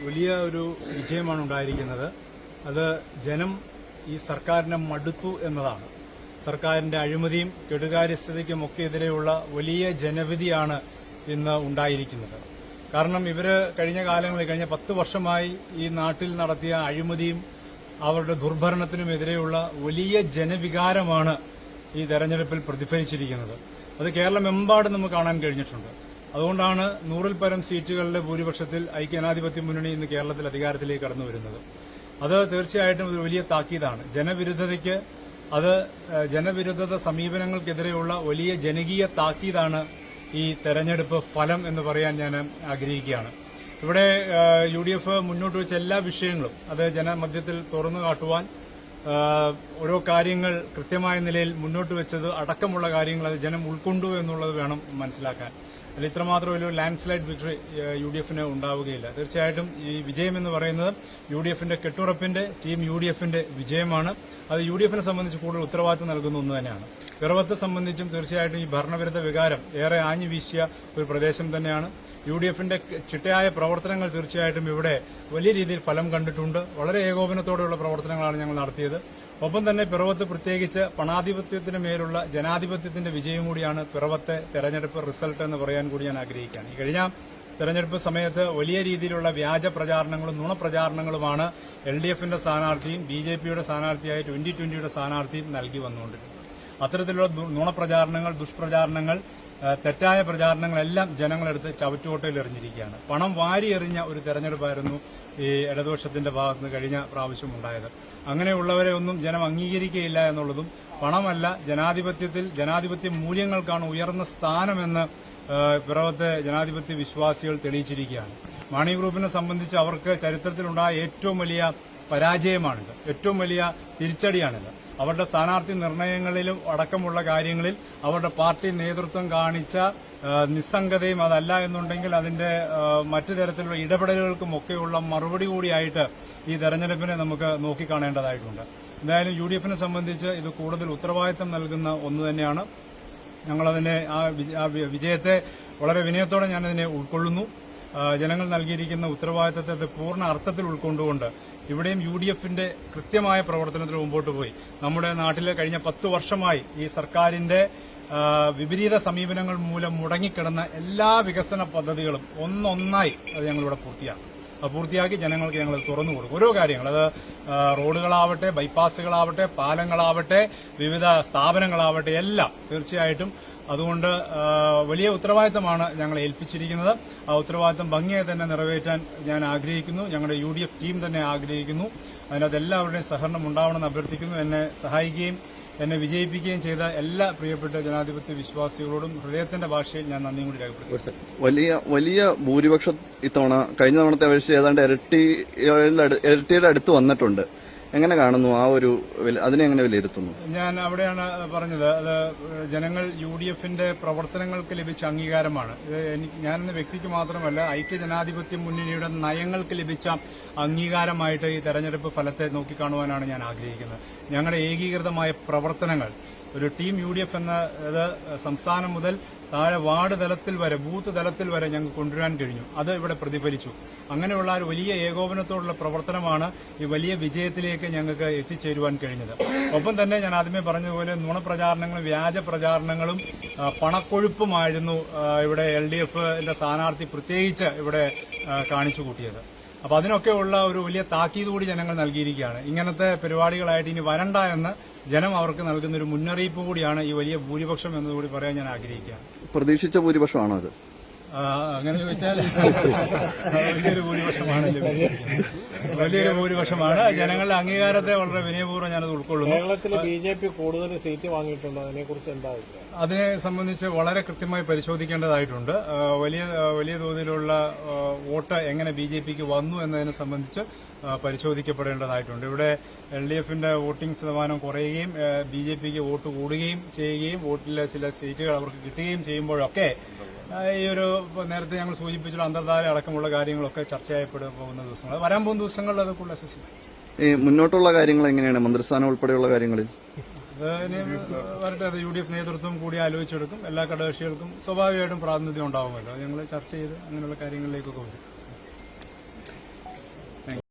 വലിയ ഒരു വിജയമാണ് ഉണ്ടായിരിക്കുന്നത്. അത് ജനം ഈ സർക്കാരിനെ മടുത്തു എന്നതാണ്. സർക്കാരിന്റെ അഴിമതിയും കെടുകാര്യസ്ഥതയ്ക്കുമൊക്കെ എതിരെയുള്ള വലിയ ജനവിധിയാണ് ഇന്ന് ഉണ്ടായിരിക്കുന്നത്. കാരണം ഇവര് കഴിഞ്ഞ കാലങ്ങളിൽ കഴിഞ്ഞ 10 വർഷമായി ഈ നാട്ടിൽ നടത്തിയ അഴിമതിയും അവരുടെ ദുർഭരണത്തിനുമെതിരെയുള്ള വലിയ ജനവികാരമാണ് ഈ തെരഞ്ഞെടുപ്പിൽ പ്രതിഫലിച്ചിരിക്കുന്നത്. അത് കേരളമെമ്പാടും നമുക്ക് കാണാൻ കഴിഞ്ഞിട്ടുണ്ട്. അതുകൊണ്ടാണ് 100-ൽ പരം സീറ്റുകളുടെ ഭൂരിപക്ഷത്തിൽ ഐക്യജനാധിപത്യ മുന്നണി ഇന്ന് കേരളത്തിൽ അധികാരത്തിലേക്ക് കടന്നു വരുന്നത്. അത് തീർച്ചയായിട്ടും ഒരു വലിയ താക്കീതാണ്. ജനവിരുദ്ധത സമീപനങ്ങൾക്കെതിരെയുള്ള വലിയ ജനകീയ താക്കീതാണ് ഈ തെരഞ്ഞെടുപ്പ് ഫലം എന്ന് പറയാൻ ഞാൻ ആഗ്രഹിക്കുകയാണ്. ഇവിടെ UDF മുന്നോട്ട് വെച്ച എല്ലാ വിഷയങ്ങളും അത് ജനമധ്യത്തിൽ തുറന്നു കാട്ടുവാൻ ഓരോ കാര്യങ്ങൾ കൃത്യമായ നിലയിൽ മുന്നോട്ട് വെച്ചത് അടക്കമുള്ള കാര്യങ്ങൾ അത് ജനം ഉൾക്കൊണ്ടു എന്നുള്ളത് വേണം മനസ്സിലാക്കാൻ. അല്ല ഇത്രമാത്രം ഒരു ലാൻഡ് സ്ലൈഡ് വിക്ടറി UDFന് ഉണ്ടാവുകയില്ല. തീർച്ചയായിട്ടും ഈ വിജയം എന്ന് പറയുന്നത് UDFന്റെ കെട്ടുറപ്പിന്റെ ടീം UDFന്റെ വിജയമാണ്. അത് UDFനെ സംബന്ധിച്ച് കൂടുതൽ ഉത്തരവാദിത്തം നൽകുന്ന ഒന്ന് തന്നെയാണ്. പിറവത്തെ സംബന്ധിച്ചും തീർച്ചയായിട്ടും ഈ ഭരണവിരുദ്ധ വികാരം ഏറെ ആഞ്ഞു വീശിയ ഒരു പ്രദേശം തന്നെയാണ്. UDFന്റെ ചിട്ടയായ പ്രവർത്തനങ്ങൾ തീർച്ചയായിട്ടും ഇവിടെ വലിയ രീതിയിൽ ഫലം കണ്ടിട്ടുണ്ട്. വളരെ ഏകോപനത്തോടെയുള്ള പ്രവർത്തനങ്ങളാണ് ഞങ്ങൾ നടത്തിയത്. ഒപ്പം തന്നെ പിറവത്ത് പ്രത്യേകിച്ച് പണാധിപത്യത്തിന് മേലുള്ള ജനാധിപത്യത്തിന്റെ വിജയം കൂടിയാണ് പിറവത്തെ തെരഞ്ഞെടുപ്പ് റിസൾട്ട് എന്ന് പറയാൻ കൂടി ഞാൻ ആഗ്രഹിക്കുകയാണ്. ഈ കഴിഞ്ഞ തെരഞ്ഞെടുപ്പ് സമയത്ത് വലിയ രീതിയിലുള്ള വ്യാജ പ്രചാരണങ്ങളും നുണപ്രചാരണങ്ങളുമാണ് LDFന്റെ സ്ഥാനാർത്ഥിയും BJPയുടെ സ്ഥാനാർത്ഥിയായ 2020യുടെ സ്ഥാനാർത്ഥിയും നൽകി വന്നുകൊണ്ടിരുന്നത്. അത്തരത്തിലുള്ള നുണപ്രചാരണങ്ങൾ, ദുഷ്പ്രചാരണങ്ങൾ, തെറ്റായ പ്രചാരണങ്ങളെല്ലാം ജനങ്ങളെടുത്ത് ചവറ്റുകൊട്ടയിൽ എറിഞ്ഞിരിക്കുകയാണ്. പണം വാരി എറിഞ്ഞ ഒരു തെരഞ്ഞെടുപ്പായിരുന്നു ഈ ഇടതുപക്ഷത്തിന്റെ ഭാഗത്തുനിന്ന് കഴിഞ്ഞ പ്രാവശ്യം ഉണ്ടായത്. അങ്ങനെയുള്ളവരെ ഒന്നും ജനം അംഗീകരിക്കുകയില്ല എന്നുള്ളതും പണമല്ല ജനാധിപത്യ മൂല്യങ്ങൾക്കാണ് ഉയർന്ന സ്ഥാനമെന്ന് പിറവത്തെ ജനാധിപത്യ വിശ്വാസികൾ തെളിയിച്ചിരിക്കുകയാണ്. മാണി ഗ്രൂപ്പിനെ സംബന്ധിച്ച് അവർക്ക് ചരിത്രത്തിലുണ്ടായ ഏറ്റവും വലിയ പരാജയമാണിത്, ഏറ്റവും വലിയ തിരിച്ചടിയാണിത്. അവരുടെ സ്ഥാനാർത്ഥി നിർണയങ്ങളിലും അടക്കമുള്ള കാര്യങ്ങളിൽ അവരുടെ പാർട്ടി നേതൃത്വം കാണിച്ച നിസ്സംഗതയും അതല്ല എന്നുണ്ടെങ്കിൽ അതിന്റെ മറ്റു തരത്തിലുള്ള ഇടപെടലുകൾക്കുമൊക്കെയുള്ള മറുപടി കൂടിയായിട്ട് ഈ തെരഞ്ഞെടുപ്പിനെ നമുക്ക് നോക്കിക്കാണേണ്ടതായിട്ടുണ്ട്. എന്തായാലും UDFനെ സംബന്ധിച്ച് ഇത് കൂടുതൽ ഉത്തരവാദിത്തം നൽകുന്ന ഒന്ന് തന്നെയാണ്. ഞങ്ങളതിനെ ആ വിജയത്തെ വളരെ വിനയത്തോടെ ഞാനതിനെ ഉൾക്കൊള്ളുന്നു. ജനങ്ങൾ നൽകിയിരിക്കുന്ന ഉത്തരവാദിത്തത്തെ പൂർണ്ണ അർത്ഥത്തിൽ ഉൾക്കൊണ്ടുകൊണ്ട് ഇവിടെയും UDFന്റെ കൃത്യമായ പ്രവർത്തനത്തിൽ മുമ്പോട്ട് പോയി നമ്മുടെ നാട്ടിലെ കഴിഞ്ഞ 10 വർഷമായി ഈ സർക്കാരിന്റെ വിപരീത സമീപനങ്ങൾ മൂലം മുടങ്ങിക്കിടന്ന എല്ലാ വികസന പദ്ധതികളും ഒന്നൊന്നായി അത് ഞങ്ങളിവിടെ പൂർത്തിയാക്കി ജനങ്ങൾക്ക് ഞങ്ങൾ തുറന്നു കൊടുക്കും. ഓരോ കാര്യങ്ങൾ അത് റോഡുകളാവട്ടെ, ബൈപ്പാസുകളാവട്ടെ, പാലങ്ങളാവട്ടെ, വിവിധ സ്ഥാപനങ്ങളാവട്ടെ എല്ലാം തീർച്ചയായിട്ടും അതുകൊണ്ട് വലിയ ഉത്തരവാദിത്തമാണ് ഞങ്ങളെ ഏൽപ്പിച്ചിരിക്കുന്നത്. ആ ഉത്തരവാദിത്തം ഭംഗിയായി തന്നെ നിറവേറ്റാൻ ഞാൻ ആഗ്രഹിക്കുന്നു. ഞങ്ങളുടെ UDF ടീം തന്നെ ആഗ്രഹിക്കുന്നു. അതിനകത്ത് എല്ലാവരുടെയും സഹകരണം ഉണ്ടാവണമെന്ന് അഭ്യർത്ഥിക്കുന്നു. എന്നെ സഹായിക്കുകയും എന്നെ വിജയിപ്പിക്കുകയും ചെയ്ത എല്ലാ പ്രിയപ്പെട്ട ജനാധിപത്യ വിശ്വാസികളോടും ഹൃദയത്തിന്റെ ഭാഷയിൽ ഞാൻ നന്ദിയും കൂടി രേഖപ്പെടുത്തുന്നു. വലിയ ഭൂരിപക്ഷം ഇത്തവണ കഴിഞ്ഞ തവണത്തെ അപേക്ഷിച്ച് ഏതാണ്ട് ഇരട്ടിയുടെ അടുത്ത് വന്നിട്ടുണ്ട്. എങ്ങനെ കാണുന്നു അതിനെ എങ്ങനെ വിലയിരുത്തുന്നു? ഞാൻ അവിടെയാണ് പറഞ്ഞത്, അത് ജനങ്ങൾ UDFന്റെ പ്രവർത്തനങ്ങൾക്ക് ലഭിച്ച അംഗീകാരമാണ്. ഞാനെന്ന വ്യക്തിക്ക് മാത്രമല്ല ഐക്യജനാധിപത്യ മുന്നണിയുടെ നയങ്ങൾക്ക് ലഭിച്ച അംഗീകാരമായിട്ട് ഈ തെരഞ്ഞെടുപ്പ് ഫലത്തെ നോക്കിക്കാണുവാനാണ് ഞാൻ ആഗ്രഹിക്കുന്നത്. ഞങ്ങളുടെ ഏകീകൃതമായ പ്രവർത്തനങ്ങൾ ഒരു ടീം UDF എന്നത് സംസ്ഥാനം മുതൽ താഴെ വാർഡ് തലത്തിൽ വരെ, ബൂത്ത് തലത്തിൽ വരെ ഞങ്ങൾക്ക് കൊണ്ടുവരാൻ കഴിഞ്ഞു. അത് ഇവിടെ പ്രതിഫലിച്ചു. അങ്ങനെയുള്ള ഒരു വലിയ ഏകോപനത്തോടുള്ള പ്രവർത്തനമാണ് ഈ വലിയ വിജയത്തിലേക്ക് ഞങ്ങൾക്ക് എത്തിച്ചേരുവാൻ കഴിഞ്ഞത്. ഒപ്പം തന്നെ ഞാൻ ആദ്യമേ പറഞ്ഞതുപോലെ നുണപ്രചാരണങ്ങളും വ്യാജ പ്രചാരണങ്ങളും പണക്കൊഴുപ്പുമായിരുന്നു ഇവിടെ LDFന്റെ സ്ഥാനാർത്ഥി പ്രത്യേകിച്ച് ഇവിടെ കാണിച്ചു കൂട്ടിയത്. അപ്പൊ അതിനൊക്കെയുള്ള ഒരു വലിയ താക്കീത് കൂടി ജനങ്ങൾ നൽകിയിരിക്കുകയാണ്. ഇങ്ങനത്തെ പരിപാടികളായിട്ട് ഇനി വരണ്ട എന്ന് ജനം അവർക്ക് നൽകുന്ന ഒരു മുന്നറിയിപ്പ് കൂടിയാണ് ഈ വലിയ ഭൂരിപക്ഷം എന്നതുകൂടി പറയാൻ ഞാൻ ആഗ്രഹിക്കുകയാണ്. പ്രതീക്ഷിച്ച ഭൂരിപക്ഷമാണോ അത്? അങ്ങനെ ചോദിച്ചാൽ വലിയൊരു ഭൂരിപക്ഷമാണ് ലഭിച്ചിരിക്കുന്നത്. വലിയൊരു ഭൂരിപക്ഷമാണ്. ജനങ്ങളുടെ അംഗീകാരത്തെ വളരെ വിനയപൂർവ്വം ഞാനത് ഉൾക്കൊള്ളുന്നു. കേരളത്തിൽ BJP കൂടുതൽ സീറ്റ് വാങ്ങിയിട്ടുണ്ടോ? അതിനെക്കുറിച്ച് എന്താ? അതിനെ സംബന്ധിച്ച് വളരെ കൃത്യമായി പരിശോധിക്കേണ്ടതായിട്ടുണ്ട്. വലിയ തോതിലുള്ള വോട്ട് എങ്ങനെ BJPക്ക് വന്നു എന്നതിനെ സംബന്ധിച്ച് പരിശോധിക്കപ്പെടേണ്ടതായിട്ടുണ്ട്. ഇവിടെ LDFന്റെ വോട്ടിംഗ് ശതമാനം കുറയുകയും BJPക്ക് വോട്ട് കൂടുകയും ചെയ്യുകയും വോട്ടിലെ ചില സീറ്റുകൾ അവർക്ക് കിട്ടുകയും ചെയ്യുമ്പോഴൊക്കെ ഈ ഒരു നേരത്തെ ഞങ്ങൾ സൂചിപ്പിച്ചുള്ള അന്തർധാര അടക്കമുള്ള കാര്യങ്ങളൊക്കെ ചർച്ചയായപ്പെടാൻ പോകുന്ന ദിവസങ്ങൾ, വരാൻ പോകുന്ന ദിവസങ്ങളിൽ അത് കൂടുതൽ അസസ് ചെയ്യും. മുന്നോട്ടുള്ള കാര്യങ്ങൾ എങ്ങനെയാണ്? മന്ത്രിസ്ഥാനം ഉൾപ്പെടെയുള്ള കാര്യങ്ങളിൽ വരട്ടെ, അത് UDF നേതൃത്വം കൂടി ആലോചിച്ചെടുക്കും. എല്ലാ ഘടകകക്ഷികൾക്കും സ്വാഭാവികമായിട്ടും പ്രാതിനിധ്യം ഉണ്ടാവുമല്ലോ. ഞങ്ങൾ ചർച്ച ചെയ്ത് അങ്ങനെയുള്ള കാര്യങ്ങളിലേക്കൊക്കെ വരും.